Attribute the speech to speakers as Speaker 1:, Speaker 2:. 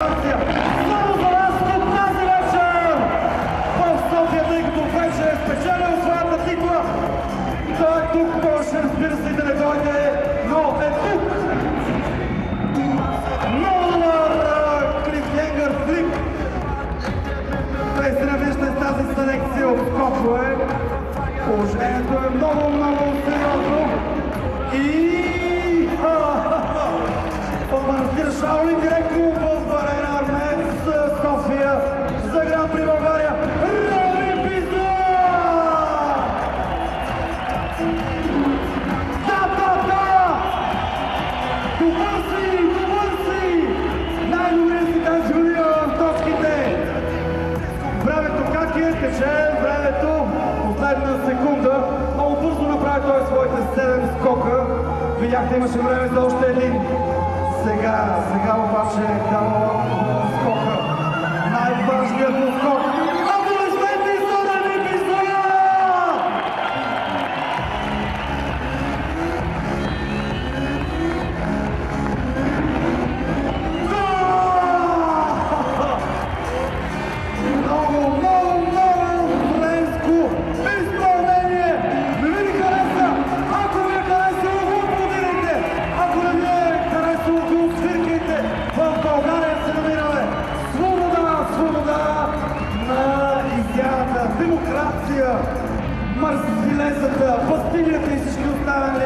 Speaker 1: Само за вас от тази вечер в София, тъй като вече е спечелил своята титла. Той е тук, може разбира се и да не дойде, но е тук. Нолар Клифхенгър Флип. Наистина виждате тази селекция от скокове. Положението е много сериозно. И Манастир Шаолин директно в Арена Армеец, София, за Гран При България. Рами Пиза! Да! Добър си! Най-добре си тази Джулиан точките. Времето как е? Тече времето. Последна секунда. Много бързо направи той своите 7 скока. Видяхте, имаше време за още един. Сега обаче е дало скока. Най-важният му скок. Аплодисменти за Рами Пиза! Много френско изпълнение! Не ви хареса? Ако ви е харесало, го аплодирайте! Ако не ви е харесало, го свиркайте! В България се намираме свобода на изявата, демокрация, марсилезата, бастилията и всички останали.